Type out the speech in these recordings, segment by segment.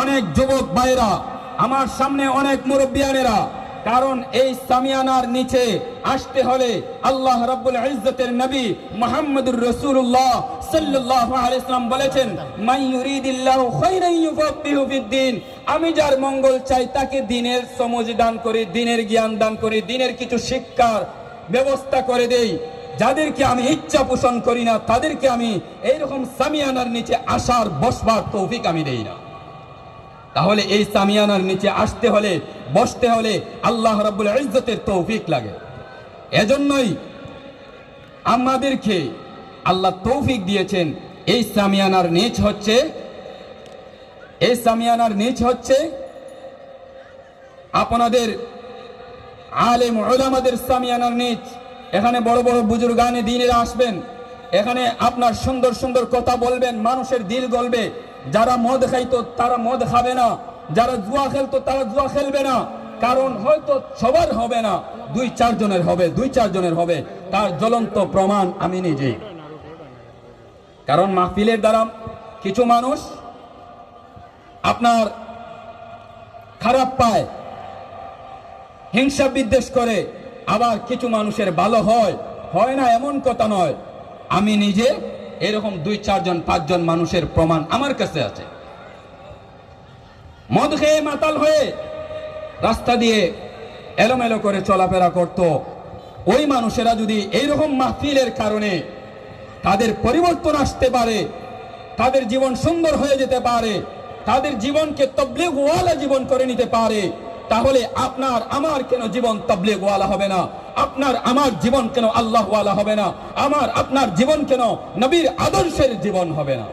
অনেক যুবক ভাইরা, আমার সামনে অনেক মুরব্বিয়ানেরা, কারণ এই সামিয়ানার নিচে আসতে হলে আল্লাহ রাব্বুল ইজ্জতের নবী মুহাম্মদুর রাসূলুল্লাহ সাল্লাল্লাহু আলাইহি ওয়াসাল্লাম বলেছেন, মান ইউরিদিল্লাহু খায়রান ইউফাক্কিহু ফিদ্দীন, আমি যার মঙ্গল চাই তাকে দ্বীনের সমঝ দান করি, দ্বীনের জ্ঞান দান করি, দ্বীনের কিছু শিক্ষার ব্যবস্থা করে দেই। যাদেরকে আমি ইচ্ছা পোষণ করি না তাদেরকে আমি এইরকম সামিয়ানার নিচে আসার বসবার তৌফিক আমি দেই না। তাহলে এই সামিয়ানার নিচে আসতে হলে, বসতে হলে আল্লাহ রাব্বুল ইজ্জতের তৌফিক লাগে। এজন্যই আমাদেরকে আল্লাহ তৌফিক দিয়েছেন। এই সামিয়ানার নিচ হচ্ছে আপনাদের আলেম উলামাদের সামিয়ানার নিচ। এখানে বড় বড় বুজুর্গানে দ্বীনেরা আসবেন, এখানে আপনার সুন্দর সুন্দর কথা বলবেন, মানুষের দিল গলবে। যারা মদ খাইতো তারা মদ খাবে না, যারা জুয়া খেলতো তারা জুয়া খেলবে না। কারণ হয়তো সবার হবে না, দুই চারজনের হবে। তার জ্বলন্ত প্রমাণ আমি নিজেই। কারণ মাহফিলের দ্বারা কিছু মানুষ আপনার খারাপ পায়, হিংসা বিদ্বেষ করে, আবার কিছু মানুষের ভালো হয় না এমন কথা নয়। আমি নিজে এরকম 2, 4 জন 5 জন মানুষের প্রমাণ আমার কাছে আছে। মদ খেয়ে মাতাল হয়ে রাস্তা দিয়ে এলোমেলো করে চলাফেরা করত, ওই মানুষেরা যদি এইরকম মাহফিলের কারণে তাদের পরিবর্তন আসতে পারে, তাদের জীবন সুন্দর হয়ে যেতে পারে, তাদের জীবনকে তাবলীগ ওয়ালা জীবন করে নিতে পারে, তাহলে আপনার আমার কেন জীবন তাবলীগ ওয়ালা হবে না? আপনার আমার জীবন কেন আল্লাহ ওয়ালা হবে না? আমার আপনার জীবন কেন নবীর আদর্শের জীবন হবে না?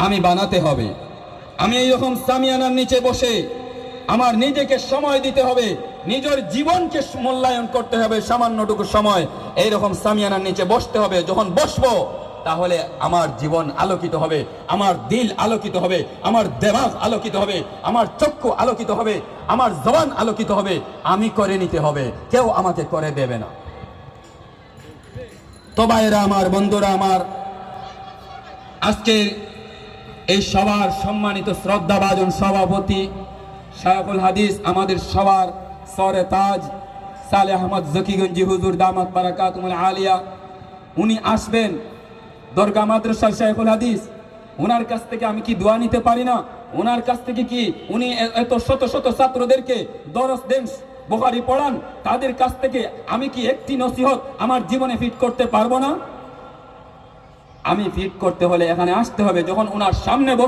আমি বানাতে হবে। আমি এইরকম সামিয়ানার নিচে বসে আমার নিজেকে সময় দিতে হবে, নিজের জীবনকে মূল্যায়ন করতে হবে। সামান্যটুকু সময় এইরকম সামিয়ানার নিচে বসতে হবে। যখন বসবো তাহলে আমার জীবন আলোকিত হবে, আমার দিল আলোকিত হবে, আমার দেমাগ আলোকিত হবে, আমার চক্ষু আলোকিত হবে, আমার জবান আলোকিত হবে। আমি করে নিতে হবে, কেউ আমাকে করে দেবে না। তো ভাইরা আমার, বন্ধুরা আমার, আজকে এই সবার সম্মানিত শ্রদ্ধাভাজন সভাপতি শায়খুল হাদিস, আমাদের সবার সরে তাজ সালেহ আহমদ জকিগঞ্জি হুজুর দামাত বারাকাতুহুল আলিয়া, উনি আসবেন দরগা মাদ্রাসার শায়খুল হাদিস। ওনার কাছ থেকে আমি কি দোয়া নিতে পারি না? ওনার কাছ থেকে কি উনি এত শত শত ছাত্রদেরকে দরস দেন, বুখারী পড়ান, তাদের কাছ থেকে আমি কি একটি নসিহত আমার জীবনে ফিট করতে পারবো না? আমি ফিট করতে হলে এখানে আসতে হবে। যখন ওনার সামনে বস